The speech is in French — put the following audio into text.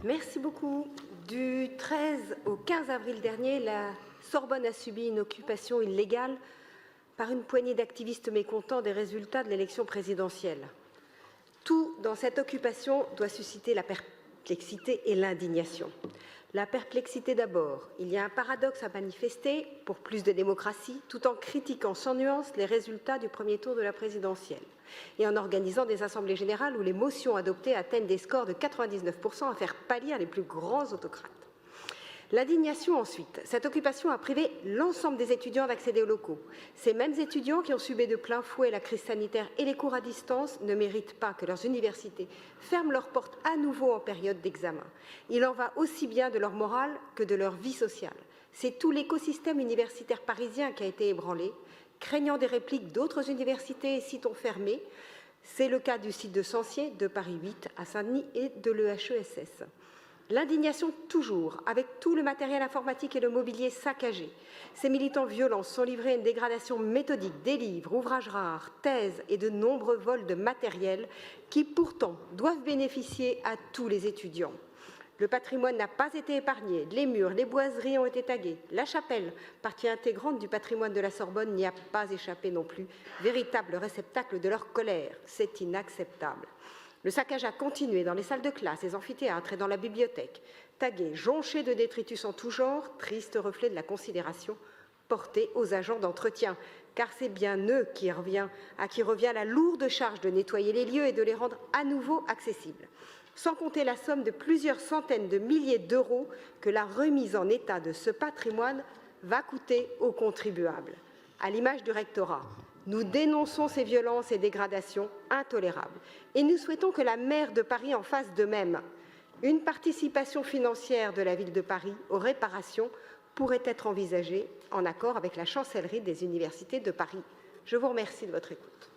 Merci beaucoup. Du 13 au 15 avril dernier, la Sorbonne a subi une occupation illégale par une poignée d'activistes mécontents des résultats de l'élection présidentielle. Tout dans cette occupation doit susciter la perplexité et l'indignation. La perplexité d'abord. Il y a un paradoxe à manifester pour plus de démocratie, tout en critiquant sans nuance les résultats du premier tour de la présidentielle et en organisant des assemblées générales où les motions adoptées atteignent des scores de 99% à faire pâlir les plus grands autocrates. L'indignation ensuite. Cette occupation a privé l'ensemble des étudiants d'accéder aux locaux. Ces mêmes étudiants qui ont subi de plein fouet la crise sanitaire et les cours à distance ne méritent pas que leurs universités ferment leurs portes à nouveau en période d'examen. Il en va aussi bien de leur morale que de leur vie sociale. C'est tout l'écosystème universitaire parisien qui a été ébranlé, craignant des répliques d'autres universités et sites fermés. C'est le cas du site de Censier, de Paris 8 à Saint-Denis et de l'EHESS. L'indignation toujours, avec tout le matériel informatique et le mobilier saccagé. Ces militants violents sont livrés à une dégradation méthodique des livres, ouvrages rares, thèses et de nombreux vols de matériel qui pourtant doivent bénéficier à tous les étudiants. Le patrimoine n'a pas été épargné, les murs, les boiseries ont été tagués. La chapelle, partie intégrante du patrimoine de la Sorbonne, n'y a pas échappé non plus, véritable réceptacle de leur colère. C'est inacceptable. Le saccage a continué dans les salles de classe, les amphithéâtres et dans la bibliothèque, tagués, jonchés de détritus en tout genre, triste reflet de la considération portée aux agents d'entretien, car c'est bien eux à qui revient la lourde charge de nettoyer les lieux et de les rendre à nouveau accessibles. Sans compter la somme de plusieurs centaines de milliers d'euros que la remise en état de ce patrimoine va coûter aux contribuables. À l'image du rectorat, nous dénonçons ces violences et dégradations intolérables et nous souhaitons que la maire de Paris en fasse de même. Une participation financière de la ville de Paris aux réparations pourrait être envisagée en accord avec la chancellerie des universités de Paris. Je vous remercie de votre écoute.